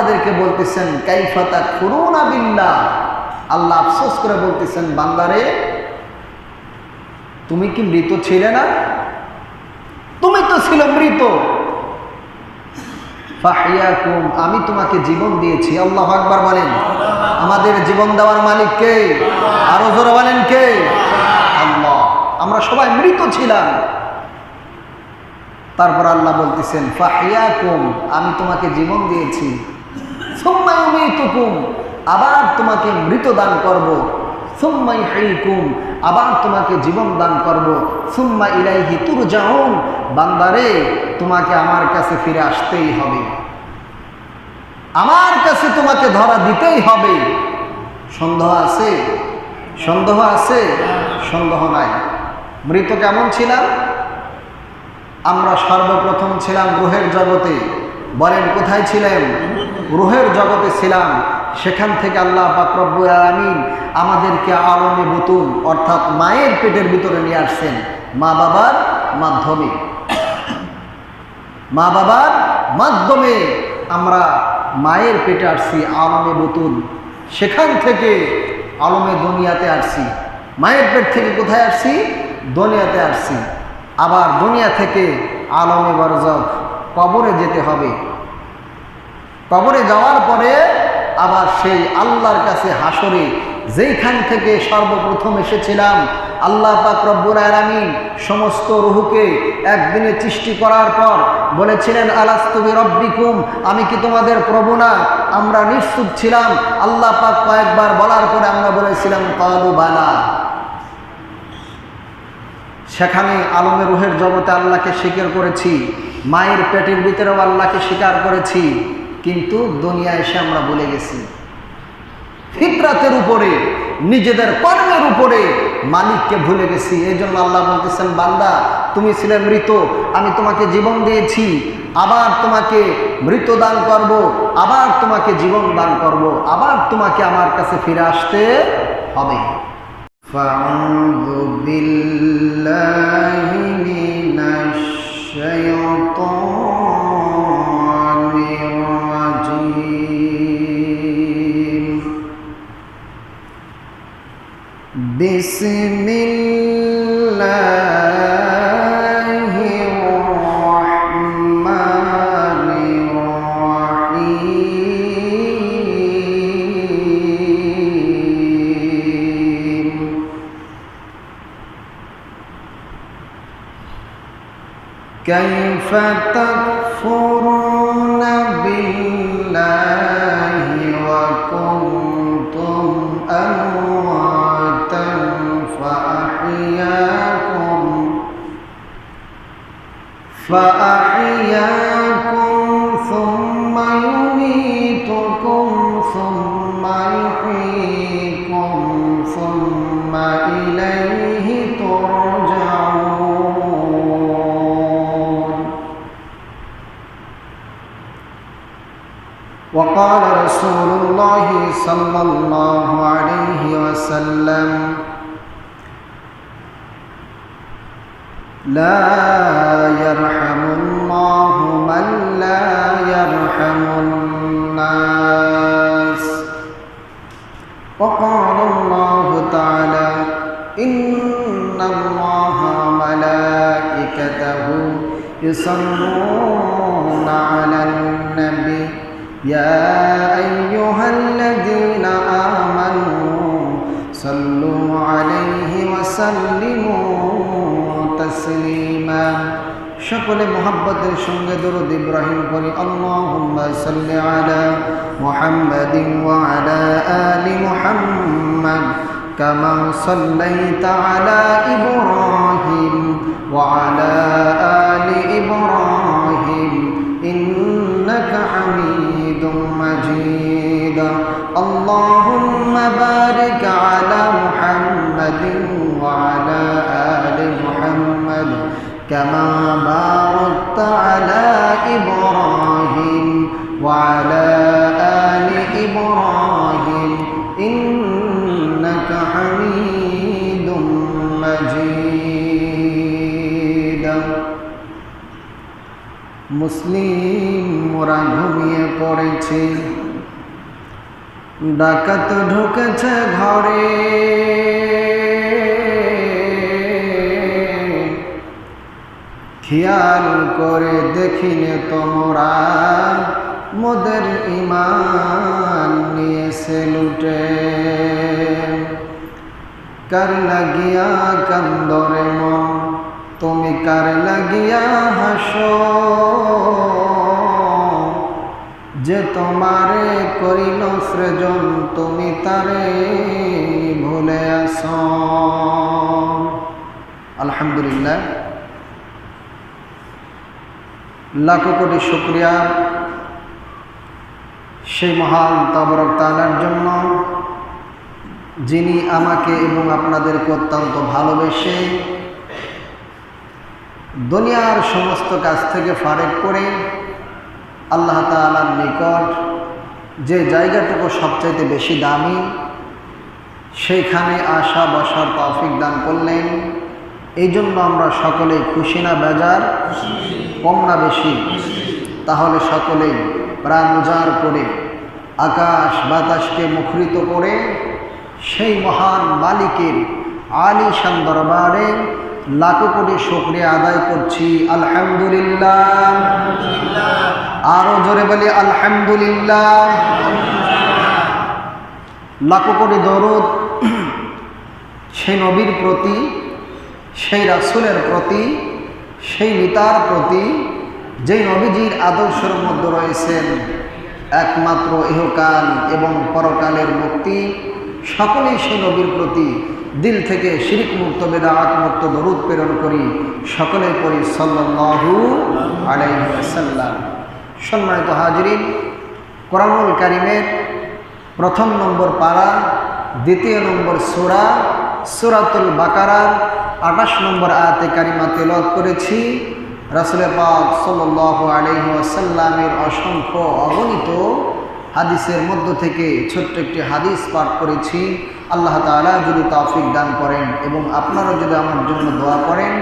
বান্দাদেরকে বলতেছেন কাইফা তাকফুরুনা বিল্লাহ, আল্লাহ আফসোস করে বলতেছেন বান্দারে তুমি কি মৃত ছিলে না? তুমি তো ছিল মৃত। ফাহিয়াকুম, আমি তোমাকে জীবন দিয়েছি। আল্লাহু আকবার বলেন। আমাদের জীবন দেওয়ার মালিক কে? আরো জোরে বলেন কে? আল্লাহ। আমরা সবাই মৃত ছিলাম। তারপর আল্লাহ বলতেছেন ফাহিয়াকুম, আমি তোমাকে জীবন দিয়েছি। সুম্মা ইউমীতুকুম, আবার তোমাকে মৃত দান করব। সুম্মা ইহয়িকুম, আবার তোমাকে জীবন দান করব। সুম্মা ইলাইহি তুরজাউন, বান্দারে তোমাকে আমার কাছে ফিরে আসতেই হবে, আমার কাছে তোমাকে ধরা দিতেই হবে। সন্দেহ আছে? সন্দেহ আছে? সন্দেহ নাই। মৃত কেমন ছিলাম? আমরা সর্বপ্রথম ছিলাম রূহের জগতে। বলেন কোথায় ছিলেন? রূহের জগতে ছিলাম। সেখান থেকে আল্লাহ পাক রব্বুল আলামিন আমাদেরকে আলমে বুতুন অর্থাৎ মায়ের পেটের ভিতরে নিয়ে আসছেন, মা বাবার মাধ্যমে। মা বাবার মাধ্যমে আমরা মায়ের পেটে আসছি, আলমে বুতুন। সেখান থেকে আলমে দুনিয়াতে আসছি। মায়ের পেট থেকে কোথায় আসছি? দুনিয়াতে আসছি। আবার দুনিয়া থেকে আলমে বারজাখ, কবরে যেতে হবে। কবরে যাওয়ার পরে আবার সেই আল্লাহর কাছে হাসরে, যেইখান থেকে সর্বপ্রথম এসেছিলাম, আল্লাহ পাক রব্বুল আলামিন সমস্ত রূহকে একদিনে সৃষ্টি করার পর বলেছিলেন আলাস্তু বিরব্বিকুম, আমি কি তোমাদের প্রভু না? আমরা নিশ্চুপ ছিলাম। আল্লাহ পাক কয়েকবার বলার পরে আমরা বলেছিলাম ক্বালু বালা। সেখানে আলমে রূহের জগতে আল্লাহকে স্বীকার করেছি, মায়ের পেটের ভিতরেও আল্লাহকে স্বীকার করেছি, কিন্তু দুনিয়া এসে আমরা ভুলে গেছি। ফিতরাতের উপরে, নিজেদের কর্মের উপরে মালিককে ভুলে গেছি। এই জন্য আল্লাহ বলতেছেন বান্দা তুমি ছিলে মৃত, আমি তোমাকে জীবন দিয়েছি, আবার তোমাকে মৃত দান করব, আবার তোমাকে জীবন দান করব, আবার তোমাকে আমার কাছে ফিরে আসতে হবে। ফাউযু বিল্লাহি মিনাশ শাইতানির রাজীম। বিসমিল্লাহির রাহমানির রাহিম। কাইফা তাকফুরুনা বিল্লাহি ওয়া কুনতুম আমওয়াতান فأحياكم ثم يميتكم ثم يحييكم ثم إليه ترجعون. وقال رسول الله صلى الله عليه وسلم لا يرحم الله من لا يرحم الناس. وقال الله تعالى إن الله وملائكته يصلون على النبي يا أيها الذين آمنوا صلوا عليه وسلموا تسليما. সকলে মুহাব্বতের সঙ্গে দরুদ ইব্রাহিম পড়ি। আল্লাহুম্মা সাল্লি আলা মুহাম্মাদিন ওয়া আলা আলি মুহাম্মাদ কামা সাল্লাইতা আলা ইব্রাহিম ওয়া আলা আলি ইব্রাহিম ইন্নাকা হামিদুম মাজিদ। আল্লাহুম্মা বারিক আলা মুহাম্মাদিন ওয়া আলা আলি মুহাম্মাদ كما باركت على إبراهيم وعلى آل إبراهيم إنك حميد مجيد. মুসলিম মোরা ঘুমিয়ে পড়েছি, ডাকাত ঢুকেছে ঘরে, খেয়াল করে দেখিনে তোমরা মোদের ইমান নিয়েছে লুটে। কার লাগিয়া কান্দরে মন, তুমি কার লাগিয়া হাসো, যে তোমারে করিল সৃজন তুমি তারে ভুলে আসো। আলহামদুলিল্লাহ, লাখো কোটি শুকরিয়া সেই মহান তাবারক তাআলার জন্য, যিনি আমাকে এবং আপনাদেরকে অত্যন্ত ভালোবেসে দুনিয়ার সমস্ত কাজ থেকে ফারেক করে আল্লাহ তাআলার নিকট যে জায়গাটুকু সবচাইতে বেশি দামি, সেইখানে আসা বসার তৌফিক দান করলেন। এই জন্য আমরা সকলেই খুশি না বেজার, কম না বেশি? তাহলে সকলেই প্রাণ উজাড় করে আকাশ বাতাসকে মুখরিত করে সেই মহান মালিকের আলিশান দরবারে লাখো কোটি শুকরিয়া আদায় করছি। আলহামদুলিল্লাহ, আরো জোরে বলি আলহামদুলিল্লাহ। লাখো কোটি দরুদ সেই নবীর প্রতি, সেই রাসূলের প্রতি, সেই নেতার প্রতি, যেই নবীজির আদর্শের মধ্যে রয়েছেন একমাত্র ইহকাল এবং পরকালের মুক্তি। সকলেই সেই নবীর প্রতি দিল থেকে শিরক মুক্ত বিদআত মুক্ত দরুদ প্রেরণ করি, সকলে পড়ি সাল্লাল্লাহু আলাইহি ওয়াসাল্লাম। সম্মানিত হাজিরিন, কোরআনুল কারীমের প্রথম নম্বর পারা, দ্বিতীয় নম্বর সূরা, সূরাতুল বাকারার 28 নম্বর আয়াতে কারিমা তেলাওয়াত করেছি। রাসূল পাক সাল্লাল্লাহু আলাইহি ওয়াসাল্লামের অসংখ্য অগণিত হাদিসের মধ্য থেকে ছোট্ট একটি হাদিস পাঠ করেছি। আল্লাহ তাআলা যদি তৌফিক দান করেন এবং আপনারা যদি আমার জন্য দোয়া করেন,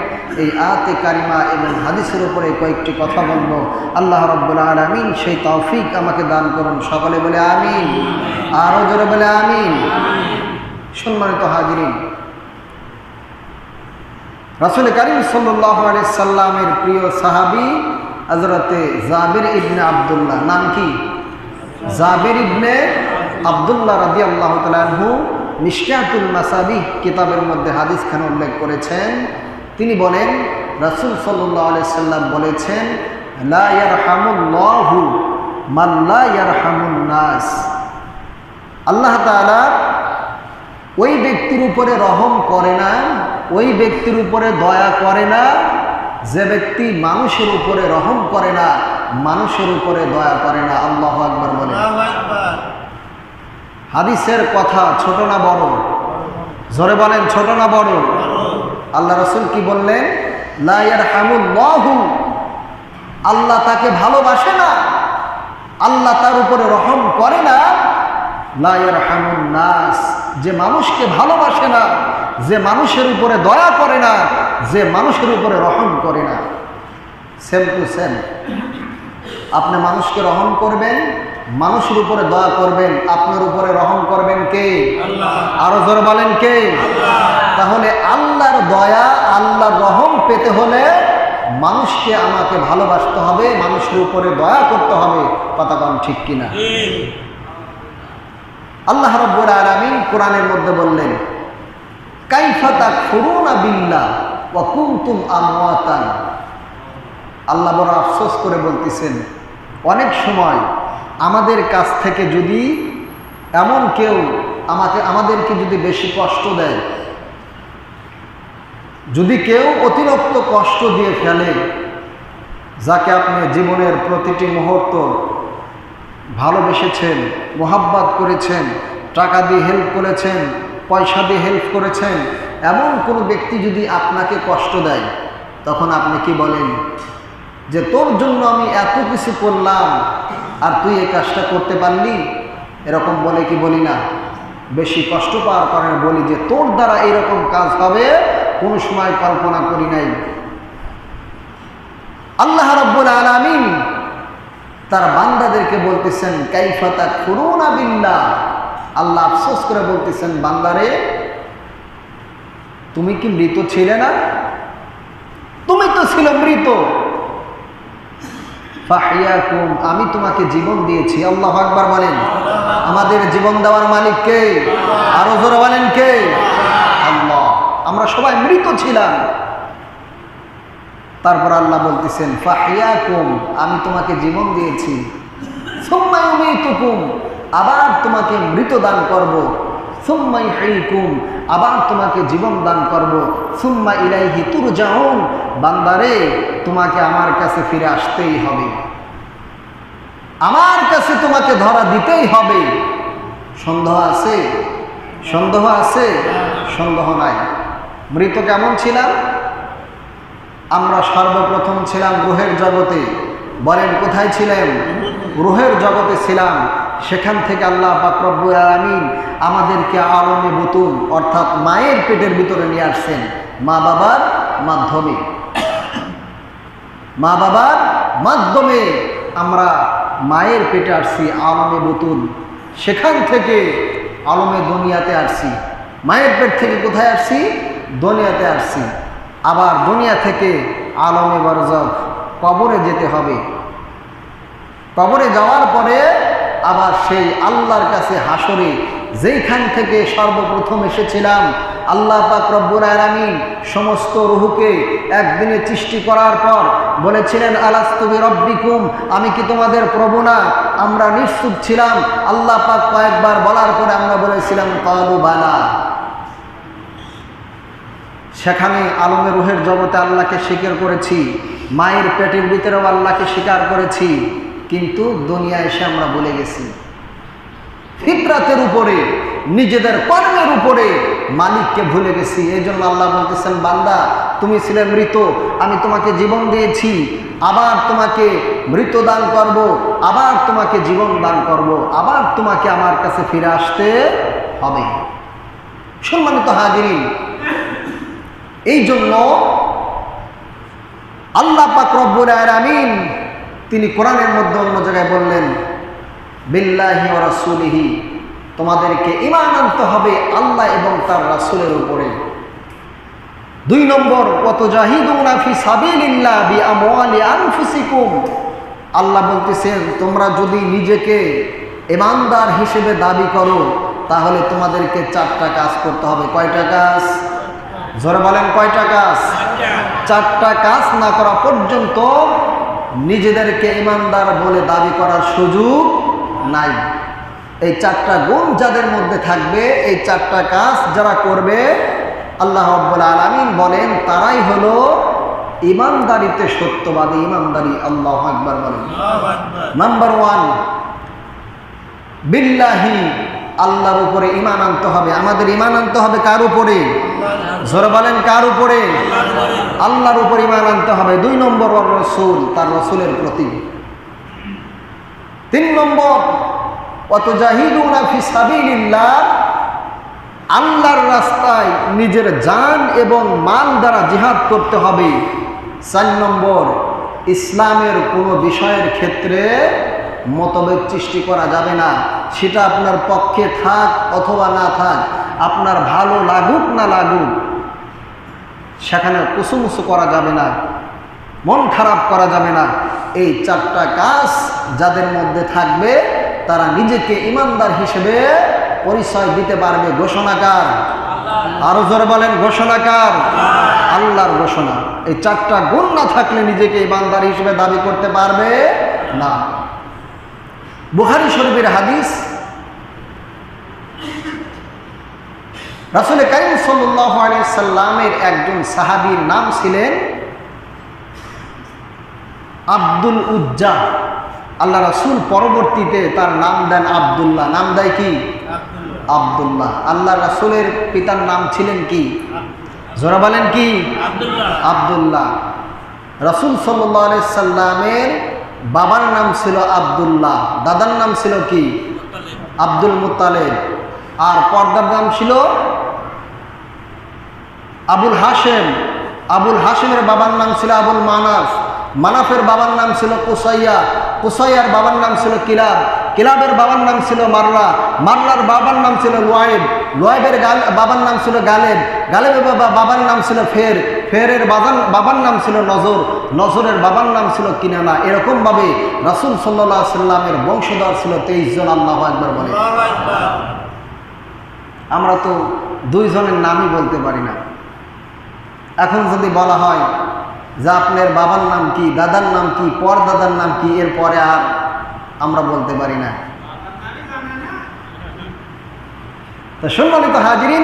এই আয়াতে কারিমা এবং হাদিসের উপরে কয়েকটি কথা বলবো। আল্লাহ রাব্বুল আলামিন সেই তৌফিক আমাকে দান করুন। সকলে বলে আমিন, আরো জোরে বলে আমিন। সম্মানিত হাজিরিন, রাসূল কারীম সাল্লাল্লাহু আলাইহি সাল্লামের প্রিয় সাহাবী হযরতে জাবির ইবনে আব্দুল্লাহ, নাম কি? জাবির ইবনে আব্দুল্লাহ রাদিয়াল্লাহু তাআলা আনহু মিশকাতুল মাসাবিহ কিতাবের মধ্যে হাদিসখানা উল্লেখ করেছেন। তিনি বলেন, রাসূল সাল্লাল্লাহু আলাইহি সাল্লাম বলেছেন, লা ইয়ারহামুল্লাহু মান লা ইয়ারহামুন নাস। আল্লাহ তাআলা ওই ব্যক্তির উপরে রহম করে না, ওই ব্যক্তির উপরে দয়া করে না যে ব্যক্তি মানুষের উপরে রহম করে না, মানুষের উপরে দয়া করে না। আল্লাহু আকবার বলেন। হাদিসের কথা ছোট না বড়? জোরে বলেন, ছোট না বড়? আল্লাহ রাসূল কি বললেন? লা ইয়ারহামুল্লাহু, আল্লাহ তাকে ভালোবাসে না, আল্লাহ তার উপরে রহম করে না। লা ইয়ারহামুন নাস, যে মানুষকে ভালোবাসে না, যে মানুষের উপরে দয়া করে না, যে মানুষের উপরে রহম করে না। Same to same. আপনি মানুষকে রহম করবেন, মানুষের উপরে দয়া করবেন, আপনার উপরে রহম করবেন কে? আল্লাহ। আরো জোরে বলেন কে? আল্লাহ। তাহলে আল্লাহর দয়া, আল্লাহর রহম পেতে হলে মানুষকে আমাকে ভালোবাসতে হবে, মানুষের উপরে দয়া করতে হবে। কথা বলেন ঠিক কিনা? আল্লাহ রাব্বুল আলামিন কোরআনের মধ্যে বললেন, কাইফা তাকফুরুনা বিল্লাহ ওয়া কুনতুম আমওয়াতান। আল্লাহ বড় আফসোস করে বলতেছেন, অনেক সময় আমাদের কাছ থেকে যদি এমন কেউ আমাদেরকে যদি বেশি কষ্ট দেয়, যদি কেউ অতিরিক্ত কষ্ট দিয়ে ফেলে, যাকে আপনি জীবনের প্রতিটি মুহূর্ত ভালোবেসেছেন, মোহাব্বত করেছেন, টাকা দিয়ে হেল্প করেছেন, পয়সা দিয়ে হেল্প করেছেন, এমন কোনো ব্যক্তি যদি আপনাকে কষ্ট দেয়, তখন আপনি কি বলেন? যে তোর জন্য আমি এত কিছু করলাম আর তুই এই কাজটা করতে পারলি? এরকম বলে কি বলি না? বেশি কষ্ট পাওয়ার কারণে বলি যে তোর দ্বারা এরকম কাজ হবে কোনো সময় কল্পনা করি নাই। আল্লাহ রাব্বুল আলামিন তার বান্দাদেরকে বলতেছেন কাইফা তাকফুরুনা বিল্লাহ। আল্লাহ আফসোস করে বলতেছেন, বান্দারে তুমি কি মৃত ছিলে না? তুমি তো ছিল মৃত। ফাহিয়াকুম, আমি তোমাকে জীবন দিয়েছি। আল্লাহু আকবার বলেন। আমাদের জীবন দেওয়ার মালিক কে? আরো জোরে বলেন কে? আল্লাহ। আমরা সবাই মৃত ছিলাম। তারপর আল্লাহ বলতেছেন ফাহিয়াকুম, আমি তোমাকে জীবন দিয়েছি। সুম্মা ইউমীতুকুম, আবার তোমাকে মৃত দান করব। সুম্মা ইহয়িকুম, আবার তোমাকে জীবন দান করব। সুম্মা ইলাইহি তুরজাউন, বান্দারে তোমাকে আমার কাছে ফিরে আসতেই হবে, আমার কাছে তোমাকে ধরা দিতেই হবে। সন্দেহ আছে? সন্দেহ আছে? সন্দেহ নাই। মৃত কেমন ছিলাম? আমরা সর্বপ্রথম ছিলাম রূহের জগতে। বলেন কোথায় ছিলেন? রূহের জগতে ছিলাম। সেখান থেকে আল্লাহ পাক রব্বুল আলামিন আমাদেরকে আলমে বুতুন অর্থাৎ মায়ের পেটের ভিতরে নিয়ে আসছেন, মা বাবার মাধ্যমে। মা বাবার মাধ্যমে আমরা মায়ের পেটে আসছি, আলমে বুতুন। সেখান থেকে আলমে দুনিয়াতে আসছি। মায়ের পেট থেকে কোথায় আসছি? দুনিয়াতে আসছি। আবার দুনিয়া থেকে আলমে বারজাখ, কবরে যেতে হবে। কবরে যাওয়ার পরে আবার সেই আল্লাহর কাছে হাসরে, যেইখান থেকে সর্বপ্রথম এসেছিলাম, আল্লাহ পাক রব্বুল আলামিন সমস্ত রূহকে একদিনে সৃষ্টি করার পর বলেছিলেন আলাস্তু বিরব্বিকুম, আমি কি তোমাদের প্রভু না? আমরা নিশ্চুপ ছিলাম। আল্লাহ পাক কয়েকবার বলার পরে আমরা বলেছিলাম ক্বালু বালা। সেখানে আলমে রূহের জগতে আল্লাহকে স্বীকার করেছি, মায়ের পেটের ভিতরেও আল্লাহকে স্বীকার করেছি, কিন্তু দুনিয়ায় এসে আমরা ভুলে গেছি। ফিতরাতের উপরে, নিজেদের কর্মের উপরে মালিককে ভুলে গেছি। এই জন্য আল্লাহ বলতেছেন, বান্দা তুমি ছিলে মৃত, আমি তোমাকে জীবন দিয়েছি, আবার তোমাকে মৃত দান করব, আবার তোমাকে জীবন দান করব, আবার তোমাকে আমার কাছে ফিরে আসতে হবে। সম্মানিত হাজিরিন, এই জন্য আল্লাহ পাক রব্বুল আলামিন তিনি কোরআনের মধ্যে অন্য জায়গায় বললেন বিল্লাহি ওয়া রাসূলিহি, তোমাদেরকে ঈমান আনতে হবে আল্লাহ এবং তার রাসূলের উপরে। 2 নম্বর ওয়াতুজাহিদুনা ফি সাবিলিল্লাহ বিআমওয়ালি আনফুসিকুম, আল্লাহ বলতেছেন তোমরা যদি নিজেকে ঈমানদার হিসেবে দাবি করো তাহলে তোমাদেরকে 4টা কাজ করতে হবে। কয়টা কাজ? জোরে বলেন কয়টা কাজ? 4টা কাজ না করা পর্যন্ত নিজেদেরকে ঈমানদার বলে দাবি করার সুযোগ নাই। এই 4টা গুণ যাদের মধ্যে থাকবে, এই 4টা কাজ যারা করবে, আল্লাহ রাব্বুল আলামিন বলেন তারাই হলো ঈমানদারিতে সত্যবাদী, ঈমানদারি। আল্লাহু আকবার বলেন। নাম্বার 1 বিল্লাহি, আল্লাহর উপরে ঈমান আনতে হবে। আমাদের ঈমান আনতে হবে কার উপরে? জোরে বলেন কার উপরে? আল্লাহর উপর ঈমান আনতে হবে। 2 নম্বর ওয়ার রাসূল, তার রাসূলের প্রতি। 3 নম্বর ওয়াতুজাহিদুনা ফি সাবিলিল্লাহ, আল্লাহর রাস্তায় নিজের জান এবং মাল দ্বারা জিহাদ করতে হবে। 4 নম্বর ইসলামের কোনো বিষয়ের ক্ষেত্রে মতভেদ সৃষ্টি করা যাবে না। সেটা আপনার পক্ষে থাক অথবা না থাক, আপনার ভালো লাগুক না লাগুক, সেখানে কুসুমুসু করা যাবে না, মন খারাপ করা যাবে না। এই 4টা কাজ যাদের মধ্যে থাকবে তারা নিজেকে ঈমানদার হিসেবে পরিচয় দিতে পারবে। ঘোষণাকার? আরো জোরে বলেন ঘোষণাকার? আল্লাহর ঘোষণা। এই 4টা গুণ না থাকলে নিজেকে ঈমানদার হিসেবে দাবি করতে পারবে না। বুখারী শরীফের হাদিস, রাসূল কারীম সাল্লাল্লাহু আলাইহি সাল্লামের একজন সাহাবীর নাম ছিলেন আব্দুল উজ্জা। আল্লাহ রাসূল পরবর্তীতে তার নাম দেন আব্দুল্লাহ। নাম দেয় কি? আব্দুল্লাহ। আল্লাহ রাসূলের পিতার নাম ছিলেন কি? জোরা বলেন কি? আব্দুল্লাহ। রাসূল সাল্লাল্লাহু আলাইহি সাল্লামের বাবার নাম ছিল আব্দুল্লাহ, দাদার নাম ছিল কি? Abdul Muttalib. আর পর্দার নাম ছিল আবুল হাশেম। আবুল হাশেমের বাবার নাম ছিল আবুল মানাফ। মানাফের বাবার নাম ছিল কুসাইয়া, কুসাইয়ার বাবার নাম ছিল কিলাব, কিলাবের বাবার নাম ছিল মাররা, মাররার বাবার নাম ছিল লুয়াইব, লুয়াইবের বাবার নাম ছিল গালেব, গালেবের বাবার নাম ছিল ফের, ফেরের বাবার নাম ছিল নজর, নজরের বাবার নাম ছিল কিনানা। এরকমভাবে রাসূল সাল্লাল্লাহু আলাইহি সাল্লামের বংশধর ছিল 23 জন। আল্লাহু আকবার বলে। আমরা তো 2 জনের নামই বলতে পারি না। এখন যদি বলা হয় যে আপনার বাবার নাম কি, দাদার নাম কি, পর দাদার নাম কি, এরপরে আর আমরা বলতে পারি না। তো সম্মানিত হাজিরিন,